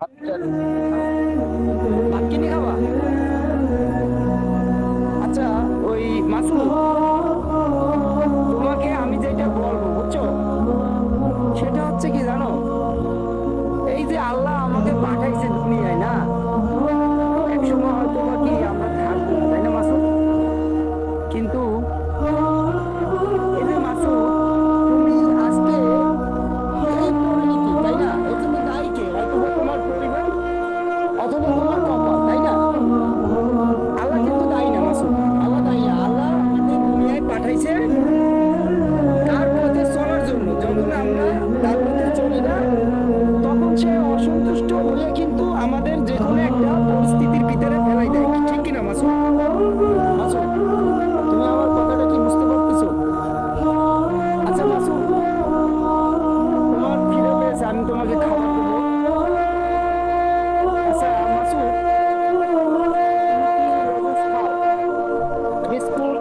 আচ্ছা, ভাত কিনে খাওয়া। আচ্ছা, ওই মাসুদ, তোমাকে আমি যেটা বলবো বুঝছো, সেটা হচ্ছে কি জানো, এই যে আল্লাহ আমাকে পাঠাইছে দুনিয়ায় না, একসময় হয়তো বা কি আমরা থাকবো না, তাই না মাসুদ? কিন্তু এই যে মাসুদ, তুমি আজকে এই পরিণতি, তাই না? এর জন্য দায়ী কে? হয়তো বা তোমার পরিবার অথবা তোমার কপাল, তাই না? আল্লাহ কিন্তু দায়ী না মাসুদ, আল্লাহ দায়ী না। আল্লাহ আমাদের দুনিয়ায় পাঠাইছে তার পথে চলার জন্য। যখন আমরা তার পথে চলি না, তখন সে অসন্তুষ্ট হয়ে কিন্তু আমাদের যে কোনো একটা পরিস্থিতির ভিতরে ফেলাই দেয়, ঠিক কিনা মাসুদ? মাসুদ, তুমি আমার কথাটা কি বুঝতে পারতেছো? আচ্ছা মাসুদ, তোমার খিদে পেয়েছে, আমি তোমাকে খাবার দেবো। আচ্ছা মাসুদ, বিস্কুট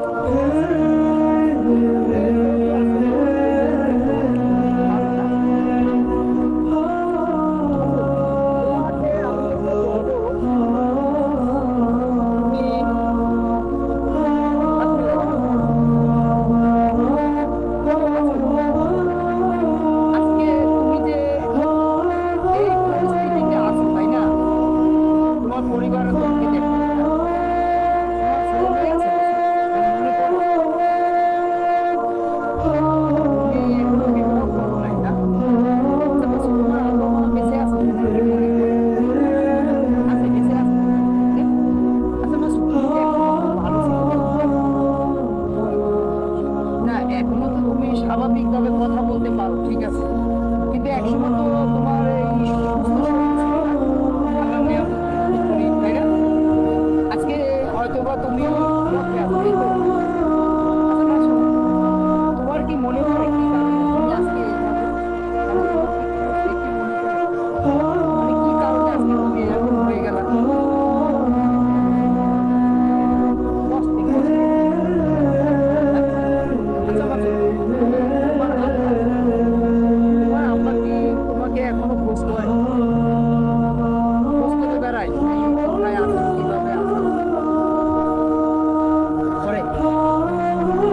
তোমাকে আমি যেটা বলবো, আজকে তুমি যে এই পরিস্থিতিতে আছো, তাই না? তোমার পরিবারের লোককে দেখো, তোমার ছেলে মেয়ে আছে মনে করো, তুমি এখনো বিবাহ করো নাই না? আচ্ছা বলছো, তোমার আব্বা মা বেঁচে আছে নাকি মরে আছে? বেঁচে আছে? আচ্ছা বলছো, তুমি যে এখনো খুব ভালো ছিল না, এখনো তো তুমি স্বাভাবিকভাবে কথা বলতে পারো, ঠিক আছে, কিন্তু একসময় তো তোমার এই সুস্থ শরীর ছিল না, আল্লাহর নিয়ামত, তাই না? আজকে হয়তো বা তুমি পথে আছো, এই তো। আচ্ছা মাসুদ, তোমার কি মনে পড়ে কি কারণে তুমি আজকে এভাবে, মানে তোমার কি কোনো স্মৃতি মনে পড়ে, মানে কি কারণে আজকে তুমি এরকম হয়ে গেলা? কষ্টে কষ্টে, হ্যাঁ? আচ্ছা মাসুদ, তোমার আব্বা, তোমার আব্বা কি তোমাকে এখনো খোঁজ করে, খোঁজ করে বেড়ায়, তুমি কোথায় আছো, কিভাবে আছো, করে?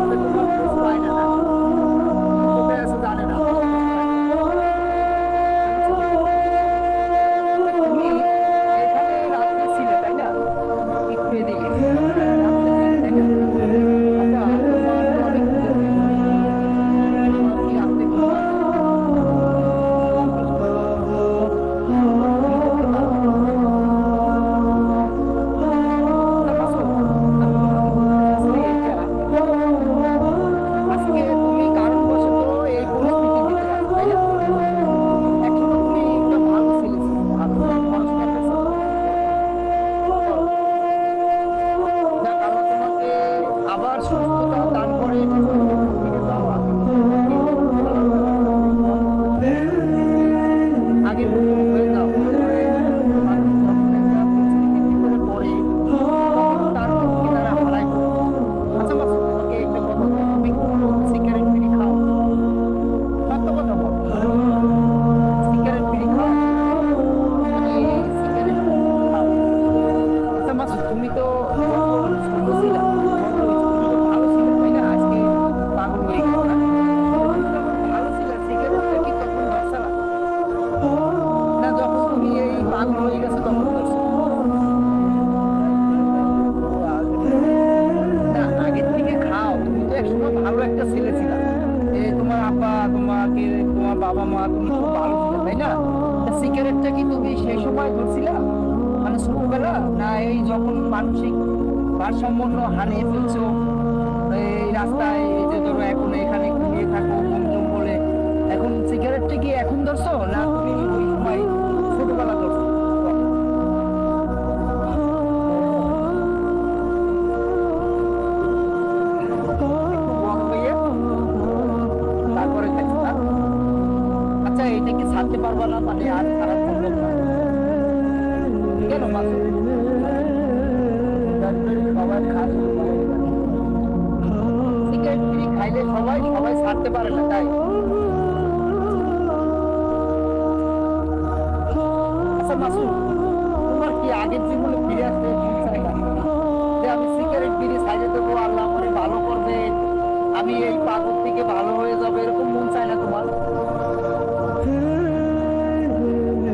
তবে তোমার খোঁজ পায় না, না? তুমি কোথায় আছো জানে না, তোমার খোঁজ পায় না। আচ্ছা মাসুদ, তুমি এখানে রাত্রে ছিলে, তাই না? একটু এদিকে, এখানে রাত্রে ছিলে, তাই না? আচ্ছা, তোমার তো অনেক খিদে পেয়েছে, তোমার কি রাত্রে ঘুম আসে? তুমি বলতে পারো? আচ্ছা মাসুদ, আমি তোমাকে বলতে চাচ্ছি এইটা, আজকে তুমি কারণবশত এই পরিস্থিতির ভিতরে আছো, তাই না? একসময় তুমি একটা ভালো ছেলে ছিলে, ভালো পড়াশোনা করছো, করো। যাক, আল্লাহ তোমাকে আবার সুস্থতা দান করে, তুমি যখন ফিরে যাও আগের মতো তোমাকে চলার মতো পরিস্থিতি, তুমি আগের মতো হয়ে যাও। আসলে মানুষ যখন একটা পরিস্থিতির ভিতরে পড়ে, তখন তার চোখ কিনারা হারায় ফেলে। আচ্ছা মাসুদ, তোমাকে একটা কথা বলি, তুমি কি কোনো সিগারেট বিড়ি খাও? সত্য কথা বলো, সিগারেট বিড়ি খাও? মানে সিগারেট খাও? আচ্ছা মাসুদ, তুমি তো যখন ছোট ছিলা, বড় হয়েছো, তুমি তো ভালো ছিলা, তাই না? আজকে পাগল হয়ে গেছো না? আচ্ছা তুমি যখন ভালো ছিলা, সিগারেটটা কি তখন ধরছিলা, না যখন তুমি এই পাগল হয়ে গেছো তখন ধরছো? না, আগের থেকে খাও, তুমি তো একসময় ভালো একটা ছেলে ছিলা, এই তোমার আব্বা তোমাকে, তোমার বাবা মা, তুমি খুব ভালো ছিলে, তাই না? তা সিগারেটটা কি তুমি সেই সময় ধরছিলা, মানে ছোটবেলা, না এই যখন মানসিক ভারসাম্য হারিয়ে ফেলছো, এই রাস্তায়, এই যে ধরো এখন এখানে ঘুমিয়ে থাকো ঘুম ঘুম বলে, এখন সিগারেটটা কি এখন ধরছো, না তুমি ওই সময় ছোটবেলা ধরছো? একটু বড় হয়ে তারপরে খাইছো না? আচ্ছা, এটা কি ছাড়তে পারবা না, মানে আর খারাপ সম্ভব না? কেন মাসুদ? সিগারেট বিড়ি সবাই খায়, সিগারেট বিড়ি খাইলে সবাই সবাই ছাড়তে পারে না, তাই? আচ্ছা মাসুদ, তোমার কি আগের জীবনে ফিরে আসতে মন চায় না? যে আমি সিগারেট বিড়ি সাইডে দেবো, আল্লাহ আমারে ভালো করবে, আমি এই পাগল থেকে ভালো হয়ে যাবো, এরকম মন চায় না তোমার?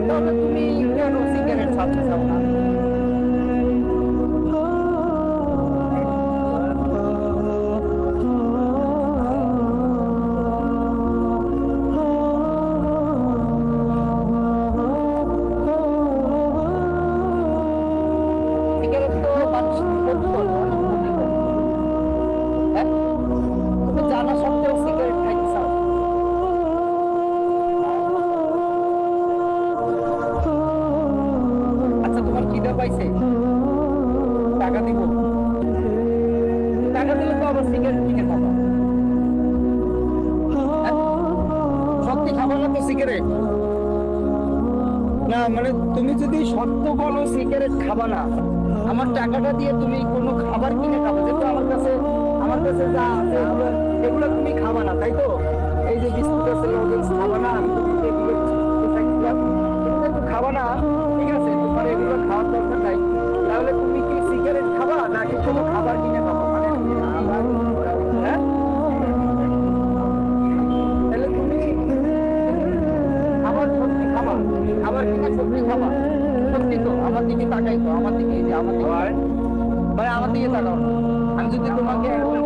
তাহলে তুমি কেন সিগারেট ছাড়তে চাও না? সিগারেট তো মানুষ ক্ষতি করে, অনেক ক্ষতি করে। হ্যাঁ, তুমি জানা সত্ত্বেও সিগারেট খাইতে চাও? আচ্ছা, তোমার খিদে পাইছে, টাকা দিব, টাকা দিলে তো আবার সিগারেট কিনে খাবা। হ্যাঁ? সত্যি খাবা না তো সিগারেট? না মানে তুমি যদি সত্য বলো সিগারেট খাবা না, আমার টাকাটা দিয়ে তুমি কোনো খাবার কিনে খাবে, যেহেতু আমার কাছে যা আছে এগুলো তুমি খাবা না, তাই তো? এই যে বিস্কুট আছে, লজেন্স খাবা না, আমি তুমি এগুলো একটু খাবা না, ঠিক আছে? তোমার এগুলো খাওয়ার দরকার নাই। তাহলে তুমি কি সিগারেট খাবা নাকি কোনো খাবার কিনে খাবো? মানে হ্যাঁ, তাহলে তুমি খাবার সত্যি খাবা, খাবার কিনে সত্যি খাবা, সত্যি তো? আমার দিকে তাকাই তো, আমার দিকে, এই যে আমার দিকে ভাই, আমার দিকে তাকাও। আমি যদি তোমাকে এখন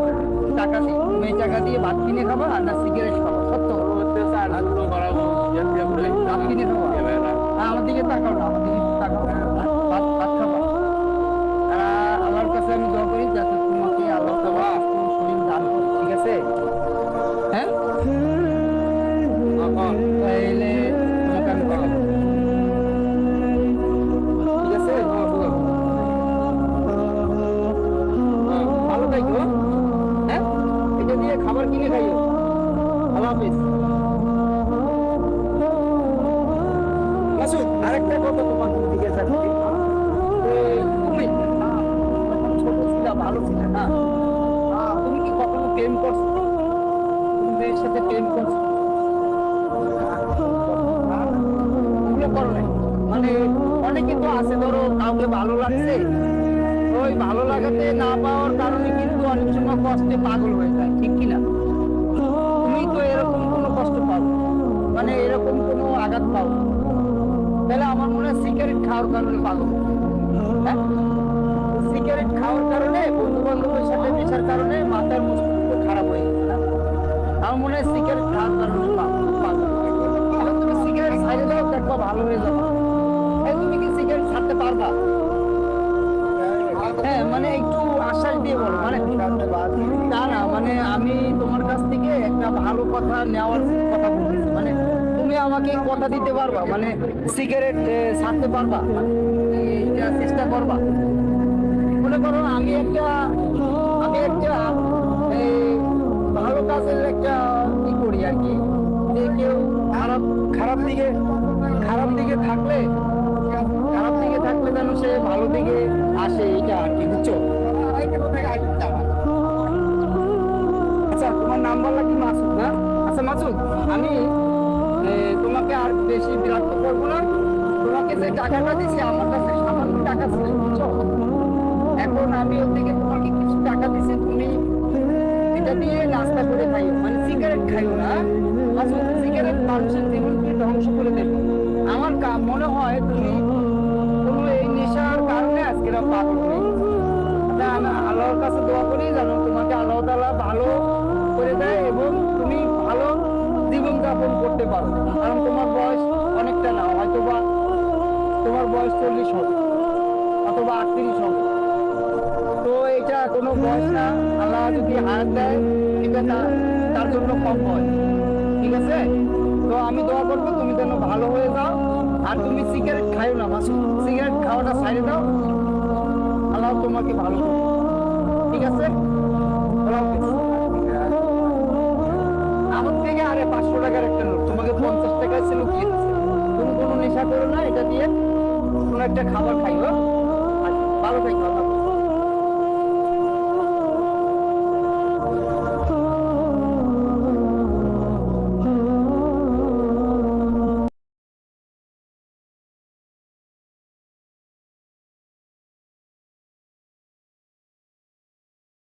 টাকা দিই, তুমি এই টাকা দিয়ে ভাত কিনে খাবা আর না সিগারেট খাবা? সত্য ভাত কিনে খাবা? আমার দিকে তাকাও না, আমার দিকে তাকাও। ভাত ভাত খাবা? আমার কাছে আমি দোয়া করি যাতে তোমাকে আল্লাহ তাআলা শরীর দান করে, ঠিক আছে? হ্যাঁ, তাইলে তোমাকে আমি খাওয়াবো, ঠিক আছে? ভালো থাকো। হ্যাঁ, এটা দিয়ে খাবার কিনে খাইও। আল্লাহ হাফিজ। মাসুদ, আরেকটা কথা তোমার দিকে চাচ্ছি। তুমি ছোট ছিল, ভালো ছিল না? তুমি কি কখনো প্রেম করছো? তুমি মেয়ের সাথে প্রেম করছো? ওগুলো করো নাই? মানে অনেকে তো আছে, ধরো কাউকে ভালো লাগছে, ওই ভালো লাগাতে না পাওয়ার কারণে কিন্তু অনেক সময় কষ্টে পাগল হয়ে যায়, ঠিক কিনা? তুমি তো এরকম কোনো কষ্ট পাও, মানে এরকম কোনো আঘাত পাও, তাহলে আমার মনে হয় সিগারেট খাওয়ার কারণে পাগল। হ্যাঁ, সিগারেট খাওয়ার কারণে, বন্ধু বান্ধবের সাথে মেশার কারণে মাথার মস্তিষ্ক খারাপ হয়ে গেছে না? আমার মনে হয় সিগারেট খাওয়ার কারণে পাগল। এখন তুমি সিগারেট ছাড়ে দাও, দেখো ভালো হয়ে যাবে। তুমি কি সিগারেট ছাড়তে পারবা? হ্যাঁ, মানে একটু আশ্বাস দিয়ে বলো, মানে তা না, মানে আমি তোমার কাছ থেকে একটা ভালো কথা নেওয়ার কথা বলতেছি, মানে তুমি আমাকে কথা দিতে পারবা, মানে সিগারেট ছাড়তে পারবা, এইটা চেষ্টা করবা? মনে করো আমি একটা এই ভালো কাজের একটা কি করি আর কি, যে কেউ খারাপ দিকে থাকলে, যেন সে ভালো দিকে আসে, এটা আর কি, বুঝছো? আচ্ছা, তোমার নাম বললা কি মাসুদ না? আচ্ছা মাসুদ, আমি তোমাকে আর বেশি বিরক্ত করবো না। তোমাকে যে টাকাটা দিছি, আমার কাছে সামান্য টাকা ছিল, বুঝছো? এখন আমি ওর থেকে তোমাকে কিছু টাকা দিছি, তুমি এটা দিয়ে নাস্তা করে খাইও, মানে সিগারেট খাইও না। মাসুদ, সিগারেট মানুষের জীবনকে ধ্বংস করে দেবে। আমার মনে হয় তুমি কোনো এই নেশার কারণে আজকে পাগল হয়ে গেছে। আমি আল্লাহর কাছে দোয়া করি যেন তোমাকে আল্লাহ তাআলা ভালো করে দেয় এবং তুমি ভালো জীবন যাপন করতে পারো। কারণ তোমার বয়স অনেকটা না, হয়তো বা তোমার বয়স 40 হবে অথবা 38 হবে, তো এটা কোনো বয়স না। আল্লাহ যদি হায়াত দেয়, এটা তার জন্য কম হয়, ঠিক আছে? তো আমি দোয়া করবো তুমি যেন ভালো হয়ে যাও। আর তুমি সিগারেট খাইও না মাসুদ, সিগারেট খাওয়াটা ছাড়ে দাও, আল্লাহ তোমাকে ভালো করবে, ঠিক আছে? আমার থেকে আরে 500 টাকার একটা নোট তোমাকে 50 টাকায় ছিল কি, তুমি কোনো নেশা করো না, এটা দিয়ে কোনো একটা খাবার খাইও, ভালো থাকো।